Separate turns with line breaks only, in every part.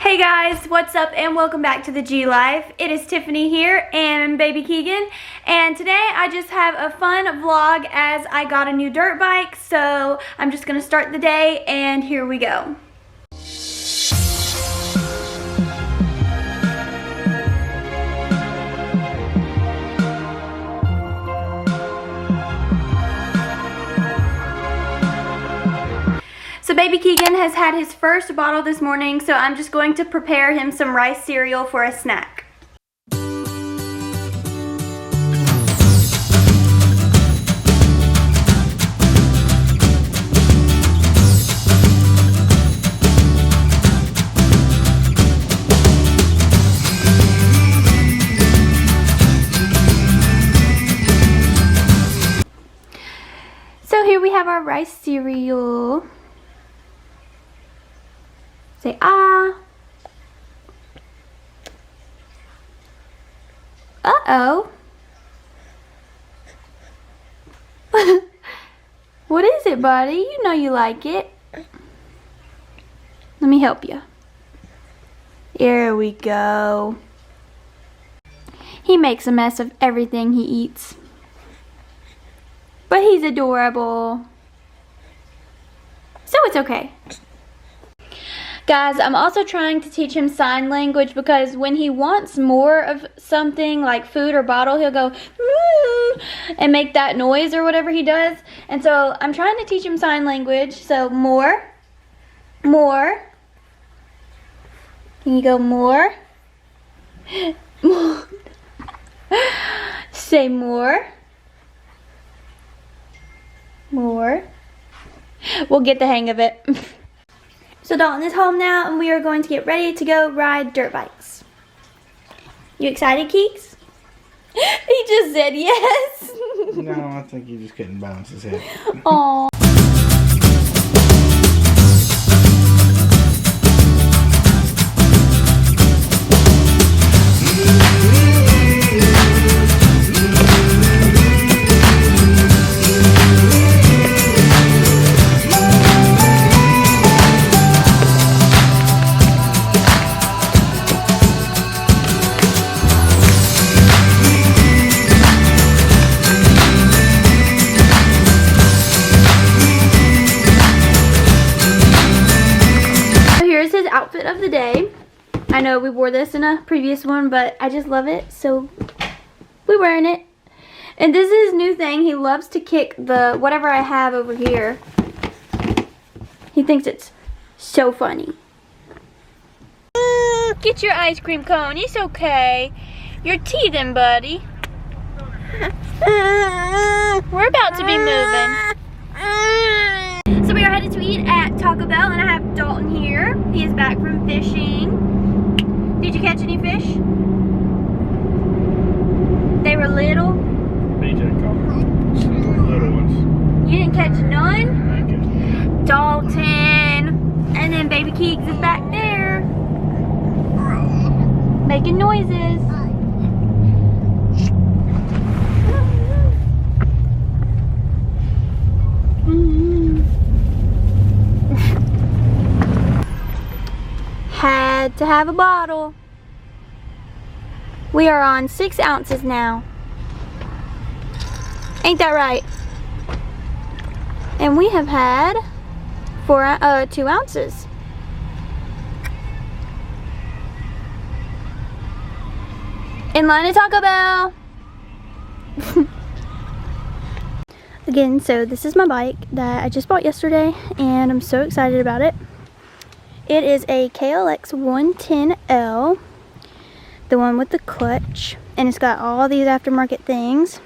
Hey guys, what's up and welcome back to the G Life. It is Tiffany here and baby Keegan, and today I just have a fun vlog as I got a new dirt bike, so I'm just gonna start the day and here we go. So baby Keegan has had his first bottle this morning, so I'm just going to prepare him some rice cereal for a snack. So here we have our rice cereal. Say ah. Uh-oh. What is it, buddy? You know you like it. Let me help you. Here we go. He makes a mess of everything he eats. But he's adorable. So it's okay. Guys, I'm also trying to teach him sign language because when he wants more of something like food or bottle, he'll go and make that noise or whatever he does. And so I'm trying to teach him sign language. So more. Can you go more? More. Say more. More. We'll get the hang of it. So Dalton is home now, and we are going to get ready to go ride dirt bikes. You excited, Keeks? He just said yes.
No, I think he just couldn't balance his head.
Aww. Outfit of the day. I know we wore this in a previous one, but I just love it, so we're wearing it. And this is his new thing. He loves to kick the whatever I have over here. He thinks it's so funny. Get your ice cream cone. It's okay. You're teething, buddy. We're about to be moving. So we are headed to eat at Taco Bell, and I have Dalton here. He is back from fishing. Did you catch any fish? They were little?
BJ caught little ones.
You didn't catch none?
I guess.
Dalton. And then baby Keeks is back there. Making noises. Had to have a bottle. We are on 6 ounces now. Ain't that right? And we have had 2 ounces. In line at Taco Bell. Again, so this is my bike that I just bought yesterday, and I'm so excited about it. It is a KLX 110L, the one with the clutch, and it's got all these aftermarket things.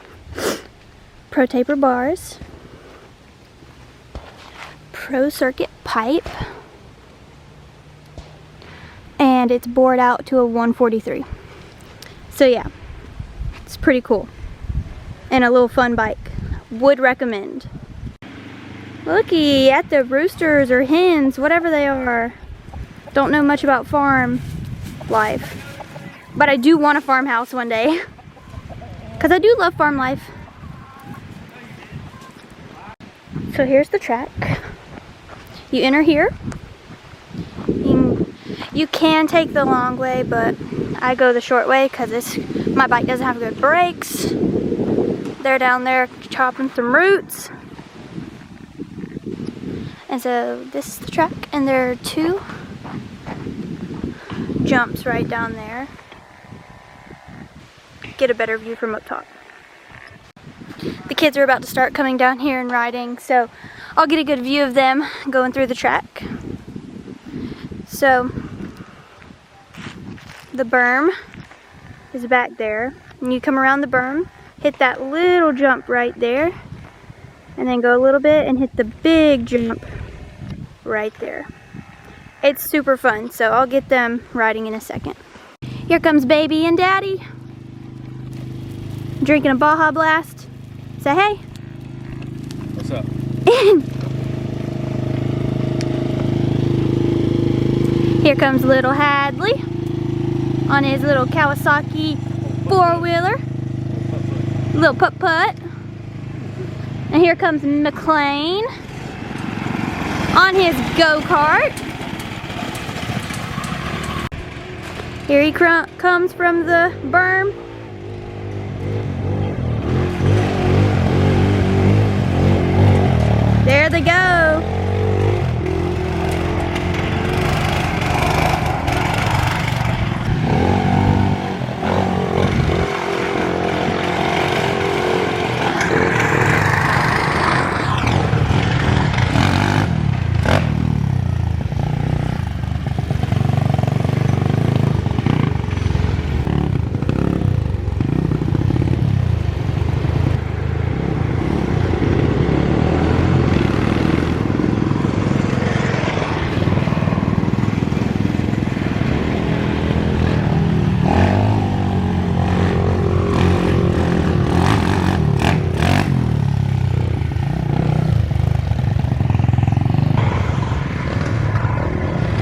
Pro taper bars, pro circuit pipe, and it's bored out to a 143. So yeah, it's pretty cool and a little fun bike. Would recommend. Looky at the roosters or hens, whatever they are. Don't know much about farm life, but I do want a farmhouse one day because I do love farm life. So here's the track. You enter here. You can take the long way, but I go the short way because my bike doesn't have good brakes. They're down there chopping some roots. And so this is the track, and there are 2 jumps right down there. Get a better view from up top. The kids are about to start coming down here and riding, so I'll get a good view of them going through the track. So the berm is back there, and you come around the berm, hit that little jump right there, and then go a little bit and hit the big jump right there. It's super fun, so I'll get them riding in a second. Here comes baby and daddy, drinking a Baja Blast. Say hey.
What's up?
Here comes little Hadley on his little Kawasaki 4-wheeler. Little putt-putt. And here comes McLean on his go-kart. Here he comes from the berm. There they go.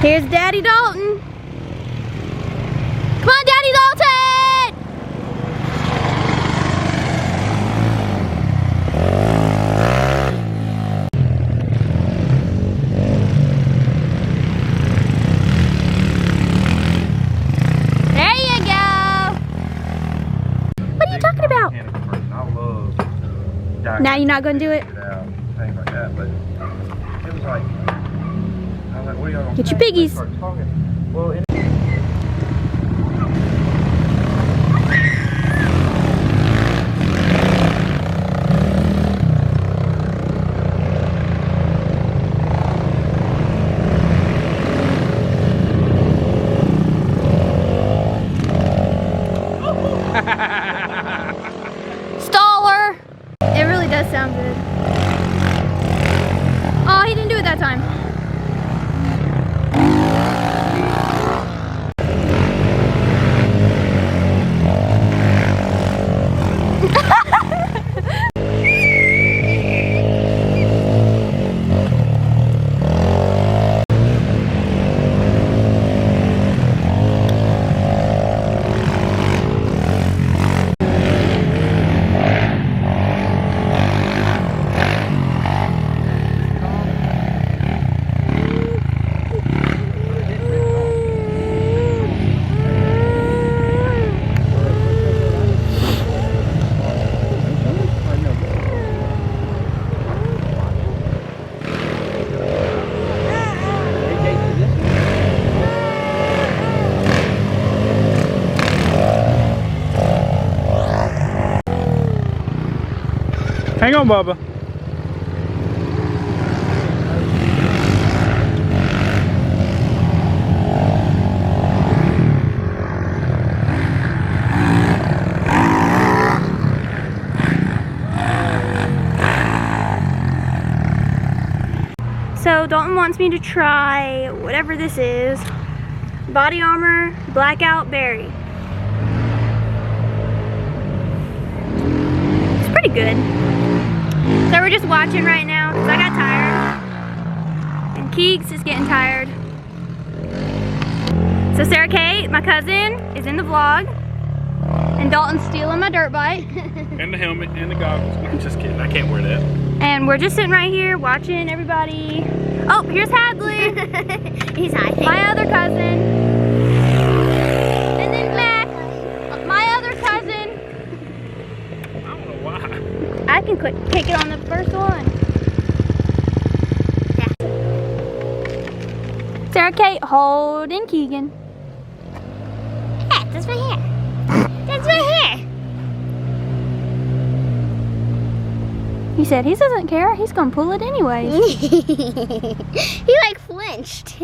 Here's Daddy Dalton. Come on, Daddy Dalton! There you go. What are you talking about? Now you're not going to do it?
Things like that, but it was like, I was like, what are y'all gonna
Get your
say?
piggies.
They started talking. Well,
Staller. It really does sound good. Oh, he didn't do it that time.
hang on, Bubba.
So Dalton wants me to try whatever this is. Body Armor Blackout Berry. It's pretty good. So we're just watching right now because I got tired. And Keeks is getting tired. So Sarah Kate, my cousin, is in the vlog. And Dalton's stealing my dirt bike.
And the helmet and the goggles. I'm just kidding, I can't wear that.
And we're just sitting right here watching everybody. Oh, here's Hadley.
He's hiding.
My other cousin. take it on the first one. Sarah Kate holding Keegan.
Yeah, that's my hair. That's my hair.
He said he doesn't care. He's gonna pull it anyways.
He like flinched.